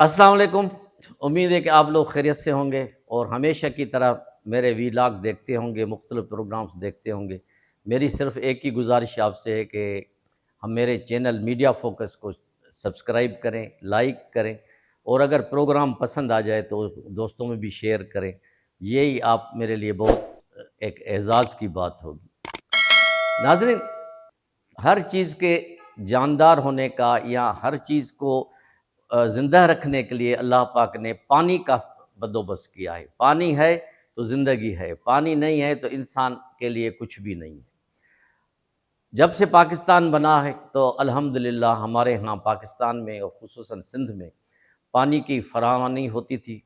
السلام علیکم۔ امید ہے کہ آپ لوگ خیریت سے ہوں گے اور ہمیشہ کی طرح میرے ویلاگ دیکھتے ہوں گے، مختلف پروگرامز دیکھتے ہوں گے۔ میری صرف ایک ہی گزارش آپ سے ہے کہ ہم میرے چینل میڈیا فوکس کو سبسکرائب کریں، لائک کریں، اور اگر پروگرام پسند آ جائے تو دوستوں میں بھی شیئر کریں۔ یہی آپ میرے لیے بہت ایک اعزاز کی بات ہوگی۔ ناظرین، ہر چیز کے جاندار ہونے کا یا ہر چیز کو زندہ رکھنے کے لیے اللہ پاک نے پانی کا بندوبست کیا ہے۔ پانی ہے تو زندگی ہے، پانی نہیں ہے تو انسان کے لیے کچھ بھی نہیں ہے۔ جب سے پاکستان بنا ہے تو الحمدللہ ہمارے ہاں پاکستان میں اور خصوصاً سندھ میں پانی کی فراوانی ہوتی تھی۔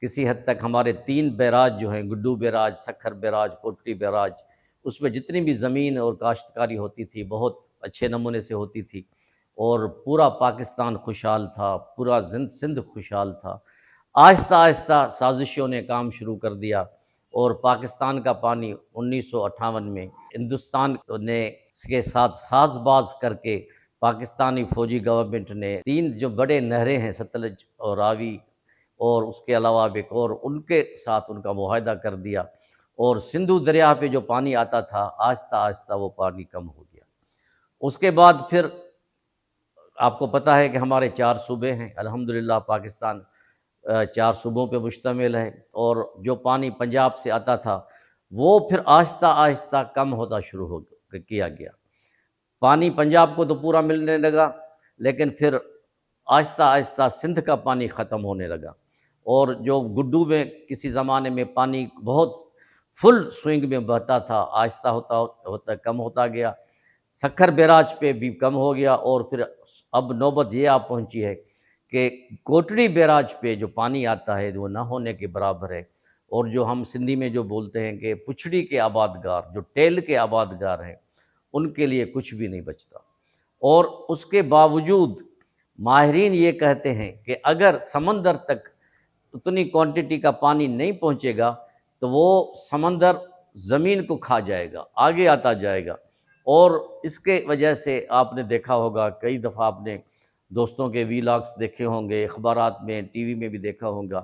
کسی حد تک ہمارے 3 بیراج جو ہیں، Guddu barrage, Sukkur barrage, Kotri barrage, اس میں جتنی بھی زمین اور کاشتکاری ہوتی تھی بہت اچھے نمونے سے ہوتی تھی، اور پورا پاکستان خوشحال تھا، پورا سندھ خوشحال تھا۔ آہستہ آہستہ سازشوں نے کام شروع کر دیا، اور پاکستان کا پانی 1958 میں ہندوستان نے کے ساتھ ساز باز کر کے پاکستانی فوجی گورنمنٹ نے 3 جو بڑے نہریں ہیں، ستلج اور راوی، اور اس کے علاوہ ایک اور، ان کے ساتھ ان کا معاہدہ کر دیا، اور سندھو دریا پہ جو پانی آتا تھا آہستہ آہستہ وہ پانی کم ہو گیا۔ اس کے بعد پھر آپ کو پتہ ہے کہ ہمارے 4 صوبے ہیں۔ الحمدللہ پاکستان 4 صوبوں پہ مشتمل ہے، اور جو پانی پنجاب سے آتا تھا وہ پھر آہستہ آہستہ کم ہوتا شروع کیا گیا۔ پانی پنجاب کو تو پورا ملنے لگا، لیکن پھر آہستہ آہستہ سندھ کا پانی ختم ہونے لگا، اور جو گڈو میں کسی زمانے میں پانی بہت فل سوئنگ میں بہتا تھا آہستہ ہوتا کم ہوتا گیا۔ سکھر بیراج پہ بھی کم ہو گیا، اور پھر اب نوبت یہ آپ پہنچی ہے کہ کوٹڑی بیراج پہ جو پانی آتا ہے وہ نہ ہونے کے برابر ہے، اور جو ہم سندھی میں جو بولتے ہیں کہ پچھڑی کے آبادگار، جو ٹیل کے آبادگار ہیں، ان کے لیے کچھ بھی نہیں بچتا۔ اور اس کے باوجود ماہرین یہ کہتے ہیں کہ اگر سمندر تک اتنی کوانٹٹی کا پانی نہیں پہنچے گا تو وہ سمندر زمین کو کھا جائے گا، آگے آتا جائے گا، اور اس کے وجہ سے آپ نے دیکھا ہوگا، کئی دفعہ آپ نے دوستوں کے ویلاگز دیکھے ہوں گے، اخبارات میں، ٹی وی میں بھی دیکھا ہوگا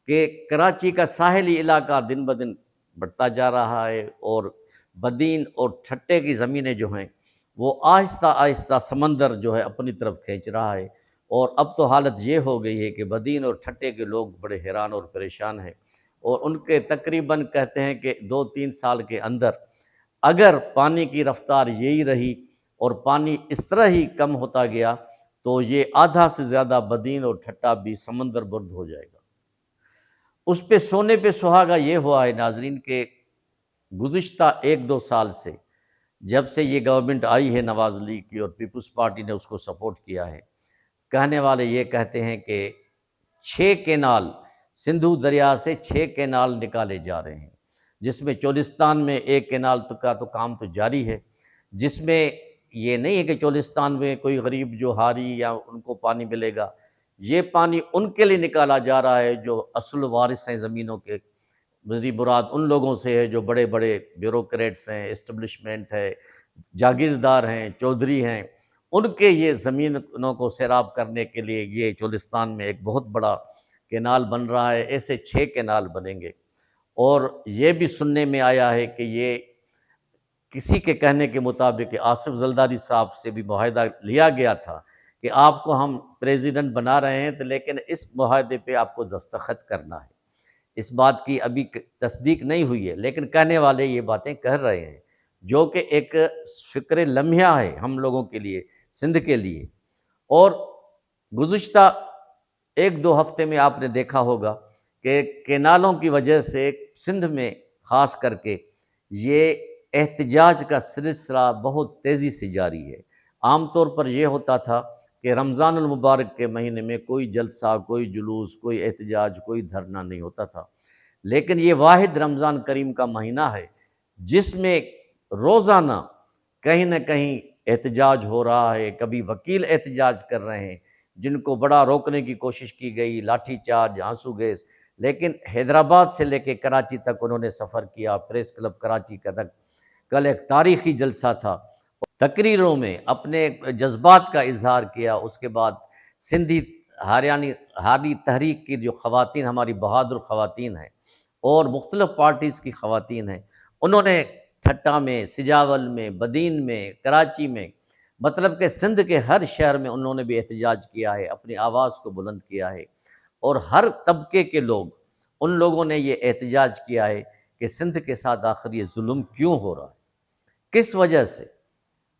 کہ کراچی کا ساحلی علاقہ دن بدن بڑھتا جا رہا ہے، اور بدین اور ٹھٹے کی زمینیں جو ہیں وہ آہستہ آہستہ سمندر جو ہے اپنی طرف کھینچ رہا ہے، اور اب تو حالت یہ ہو گئی ہے کہ بدین اور ٹھٹے کے لوگ بڑے حیران اور پریشان ہیں، اور ان کے تقریباً کہتے ہیں کہ 2-3 سال کے اندر اگر پانی کی رفتار یہی رہی اور پانی اس طرح ہی کم ہوتا گیا تو یہ آدھا سے زیادہ بدین اور ٹھٹا بھی سمندر برد ہو جائے گا۔ اس پہ سونے پہ سہاگا یہ ہوا ہے ناظرین کہ گزشتہ 1-2 سال سے جب سے یہ گورنمنٹ آئی ہے نواز لیگ کی، اور پیپلز پارٹی نے اس کو سپورٹ کیا ہے، کہنے والے یہ کہتے ہیں کہ 6 کینال سندھو دریا سے 6 کینال نکالے جا رہے ہیں، جس میں چولستان میں 1 کینال کا تو کام تو جاری ہے، جس میں یہ نہیں ہے کہ چولستان میں کوئی غریب جو ہاری یا ان کو پانی ملے گا، یہ پانی ان کے لیے نکالا جا رہا ہے جو اصل وارث ہیں زمینوں کے۔ میری مراد ان لوگوں سے ہے جو بڑے بڑے بیوروکریٹس ہیں، اسٹیبلشمنٹ ہے، جاگیردار ہیں، چودھری ہیں، ان کے یہ زمینوں کو سیراب کرنے کے لیے یہ چولستان میں ایک بہت بڑا کینال بن رہا ہے۔ ایسے 6 کینال بنیں گے، اور یہ بھی سننے میں آیا ہے کہ یہ کسی کے کہنے کے مطابق آصف زرداری صاحب سے بھی معاہدہ لیا گیا تھا کہ آپ کو ہم پریزیڈنٹ بنا رہے ہیں، لیکن اس معاہدے پہ آپ کو دستخط کرنا ہے۔ اس بات کی ابھی تصدیق نہیں ہوئی ہے، لیکن کہنے والے یہ باتیں کہہ رہے ہیں، جو کہ ایک فکر لمحہ ہے ہم لوگوں کے لیے، سندھ کے لیے۔ اور گزشتہ 1-2 ہفتے میں آپ نے دیکھا ہوگا کہ کینالوں کی وجہ سے سندھ میں خاص کر کے یہ احتجاج کا سلسلہ بہت تیزی سے جاری ہے۔ عام طور پر یہ ہوتا تھا کہ رمضان المبارک کے مہینے میں کوئی جلسہ، کوئی جلوس، کوئی احتجاج، کوئی دھرنا نہیں ہوتا تھا، لیکن یہ واحد رمضان کریم کا مہینہ ہے جس میں روزانہ کہیں نہ کہیں احتجاج ہو رہا ہے۔ کبھی وکیل احتجاج کر رہے ہیں جن کو بڑا روکنے کی کوشش کی گئی، لاٹھی چارج، آنسو گیس، لیکن حیدرآباد سے لے کے کراچی تک انہوں نے سفر کیا، پریس کلب کراچی کا تک۔ کل ایک تاریخی جلسہ تھا، تقریروں میں اپنے جذبات کا اظہار کیا، اس کے بعد سندھی ہاری تحریک کی جو خواتین ہماری بہادر خواتین ہیں اور مختلف پارٹیز کی خواتین ہیں، انہوں نے ٹھٹا میں، سجاول میں، بدین میں، کراچی میں، مطلب کہ سندھ کے ہر شہر میں انہوں نے بھی احتجاج کیا ہے، اپنی آواز کو بلند کیا ہے، اور ہر طبقے کے لوگ، ان لوگوں نے یہ احتجاج کیا ہے کہ سندھ کے ساتھ آخر یہ ظلم کیوں ہو رہا ہے، کس وجہ سے۔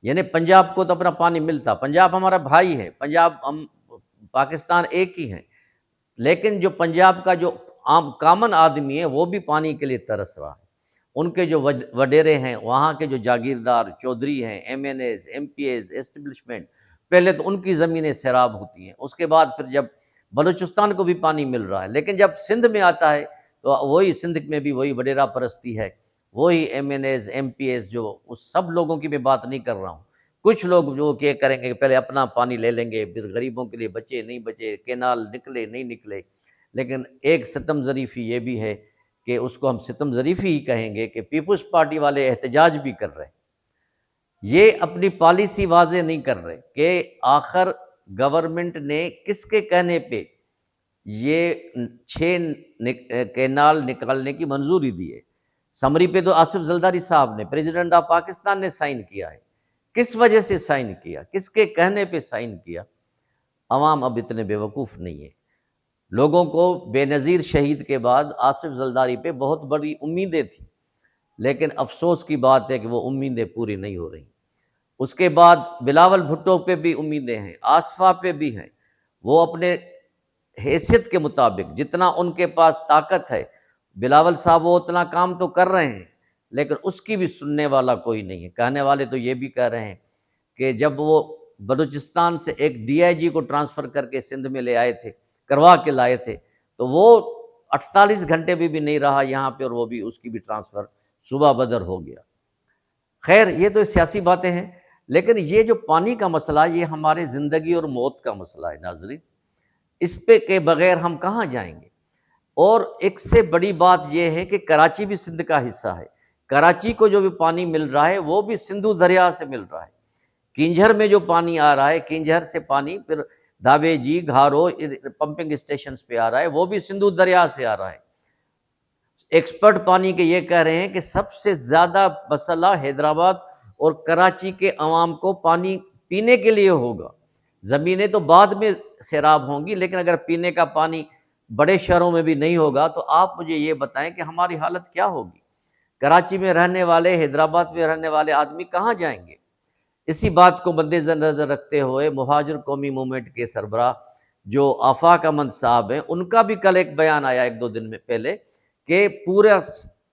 یعنی پنجاب کو تو اپنا پانی ملتا، پنجاب ہمارا بھائی ہے، پنجاب ہم پاکستان ایک ہی ہیں، لیکن جو پنجاب کا جو عام کامن آدمی ہے وہ بھی پانی کے لیے ترس رہا ہے۔ ان کے جو وڈیرے ہیں، وہاں کے جو جاگیردار چودھری ہیں، M N As, M P As, establishment, پہلے تو ان کی زمینیں سیراب ہوتی ہیں، اس کے بعد پھر جب بلوچستان کو بھی پانی مل رہا ہے، لیکن جب سندھ میں آتا ہے تو وہی سندھ میں بھی وہی وڈیرا پرستی ہے، وہی M N As, M P As, جو اس سب لوگوں کی میں بات نہیں کر رہا ہوں، کچھ لوگ جو کہ کریں گے کہ پہلے اپنا پانی لے لیں گے، پھر غریبوں کے لیے بچے نہیں بچے، کینال نکلے نہیں نکلے۔ لیکن ایک ستم ظریفی یہ بھی ہے کہ اس کو ہم ستم ظریفی ہی کہیں گے کہ پیپلز پارٹی والے احتجاج بھی کر رہے ہیں، یہ اپنی پالیسی واضح نہیں کر رہے کہ آخر گورنمنٹ نے کس کے کہنے پہ یہ 6 کینال نکالنے کی منظوری دی ہے۔ سمری پہ تو آصف زرداری صاحب نے، پریزیڈنٹ آف پاکستان نے سائن کیا ہے، کس وجہ سے سائن کیا، کس کے کہنے پہ سائن کیا؟ عوام اب اتنے بیوقوف نہیں ہے۔ لوگوں کو بے نظیر شہید کے بعد آصف زرداری پہ بہت بڑی امیدیں تھیں، لیکن افسوس کی بات ہے کہ وہ امیدیں پوری نہیں ہو رہی۔ اس کے بعد بلاول بھٹو پہ بھی امیدیں ہیں، آصفہ پہ بھی ہیں، وہ اپنے حیثیت کے مطابق جتنا ان کے پاس طاقت ہے، بلاول صاحب وہ اتنا کام تو کر رہے ہیں، لیکن اس کی بھی سننے والا کوئی نہیں ہے۔ کہنے والے تو یہ بھی کہہ رہے ہیں کہ جب وہ بلوچستان سے ایک ڈی آئی جی کو ٹرانسفر کر کے سندھ میں لے آئے تھے، کروا کے لائے تھے، تو وہ 48 گھنٹے بھی نہیں رہا یہاں پہ، اور وہ بھی اس کی بھی ٹرانسفر صبح بدر ہو گیا۔ خیر یہ تو سیاسی باتیں ہیں، لیکن یہ جو پانی کا مسئلہ، یہ ہمارے زندگی اور موت کا مسئلہ ہے ناظرین، اس پہ کے بغیر ہم کہاں جائیں گے؟ اور ایک سے بڑی بات یہ ہے کہ کراچی بھی سندھ کا حصہ ہے، کراچی کو جو بھی پانی مل رہا ہے وہ بھی سندھو دریا سے مل رہا ہے۔ کینجھر میں جو پانی آ رہا ہے، کینجھر سے پانی پھر دھابے جی، گھارو پمپنگ اسٹیشنز پہ آ رہا ہے، وہ بھی سندھو دریا سے آ رہا ہے۔ ایکسپرٹ پانی کے یہ کہہ رہے ہیں کہ سب سے زیادہ مسئلہ حیدرآباد اور کراچی کے عوام کو پانی پینے کے لیے ہوگا، زمینیں تو بعد میں سیراب ہوں گی، لیکن اگر پینے کا پانی بڑے شہروں میں بھی نہیں ہوگا تو آپ مجھے یہ بتائیں کہ ہماری حالت کیا ہوگی؟ کراچی میں رہنے والے، حیدرآباد میں رہنے والے آدمی کہاں جائیں گے؟ اسی بات کو مد نظر رکھتے ہوئے مہاجر قومی موومنٹ کے سربراہ جو آفاق احمد صاحب ہیں، ان کا بھی کل ایک بیان آیا 1-2 دن میں پہلے کہ پورا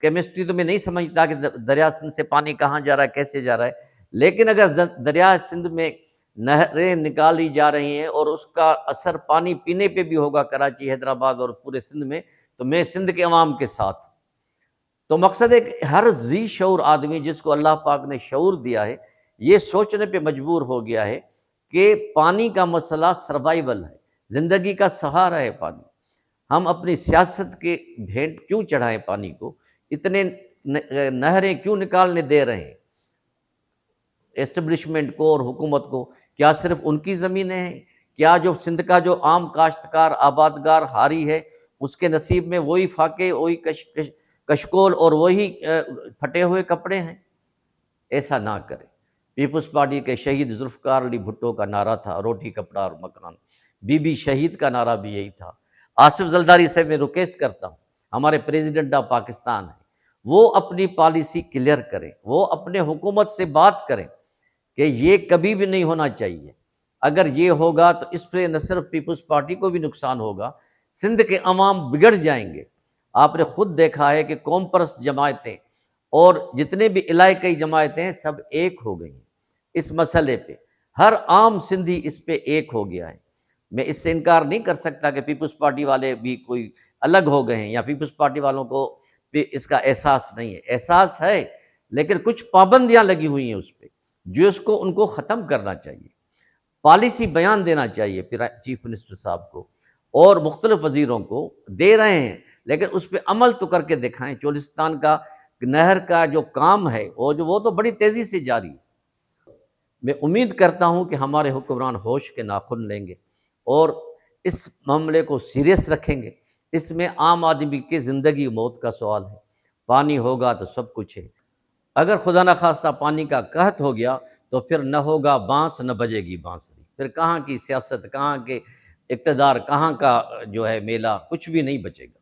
کیمسٹری تو میں نہیں سمجھتا کہ دریا سندھ سے پانی کہاں جا رہا ہے، کیسے جا رہا ہے، لیکن اگر دریا سندھ میں نہریں نکالی جا رہی ہیں اور اس کا اثر پانی پینے پہ بھی ہوگا کراچی، حیدرآباد اور پورے سندھ میں، تو میں سندھ کے عوام کے ساتھ ہوں۔ تو مقصد ہے کہ ہر ذی شعور آدمی جس کو اللہ پاک نے شعور دیا ہے، یہ سوچنے پہ مجبور ہو گیا ہے کہ پانی کا مسئلہ سروائیول ہے، زندگی کا سہارا ہے پانی۔ ہم اپنی سیاست کے بھینٹ کیوں چڑھائیں پانی کو؟ اتنے نہریں کیوں نکالنے دے رہے ہیں اسٹیبلشمنٹ کو اور حکومت کو؟ کیا صرف ان کی زمینیں ہیں؟ کیا جو سندھ کا جو عام کاشتکار آبادگار ہاری ہے، اس کے نصیب میں وہی فاقے، وہی کشکول اور وہی پھٹے ہوئے کپڑے ہیں؟ ایسا نہ کرے۔ پیپلز پارٹی کے شہید ذوالفقار علی بھٹو کا نعرہ تھا روٹی کپڑا اور مکان، بی بی شہید کا نعرہ بھی یہی تھا۔ آصف زرداری سے میں ریکویسٹ کرتا ہوں، ہمارے پریزیڈنٹ آف پاکستان ہیں، وہ اپنی پالیسی کلیئر کریں، وہ اپنے حکومت سے بات کریں کہ یہ کبھی بھی نہیں ہونا چاہیے۔ اگر یہ ہوگا تو اس سے نہ صرف پیپلز پارٹی کو بھی نقصان ہوگا، سندھ کے عوام بگڑ جائیں گے۔ آپ نے خود دیکھا ہے کہ قوم پرست جماعتیں اور جتنے بھی علاقائی جماعتیں ہیں سب ایک ہو گئی ہیں اس مسئلے پہ، ہر عام سندھی اس پہ ایک ہو گیا ہے۔ میں اس سے انکار نہیں کر سکتا کہ پیپلز پارٹی والے بھی کوئی الگ ہو گئے ہیں یا پیپلز پارٹی والوں کو بھی اس کا احساس نہیں ہے، احساس ہے، لیکن کچھ پابندیاں لگی ہوئی ہیں اس پہ جو اس کو ان کو ختم کرنا چاہیے۔ پالیسی بیان دینا چاہیے چیف منسٹر صاحب کو اور مختلف وزیروں کو، دے رہے ہیں لیکن اس پہ عمل تو کر کے دکھائیں۔ چولستان کا نہر کا جو کام ہے وہ تو بڑی تیزی سے جاری ہے۔ میں امید کرتا ہوں کہ ہمارے حکمران ہوش کے ناخن لیں گے اور اس معاملے کو سیریس رکھیں گے، اس میں عام آدمی کی زندگی موت کا سوال ہے۔ پانی ہوگا تو سب کچھ ہے، اگر خدا نخواستہ پانی کا قحط ہو گیا تو پھر نہ ہوگا بانس نہ بجے گی بانسری، پھر کہاں کی سیاست، کہاں کے اقتدار، کہاں کا جو ہے میلہ، کچھ بھی نہیں بچے گا۔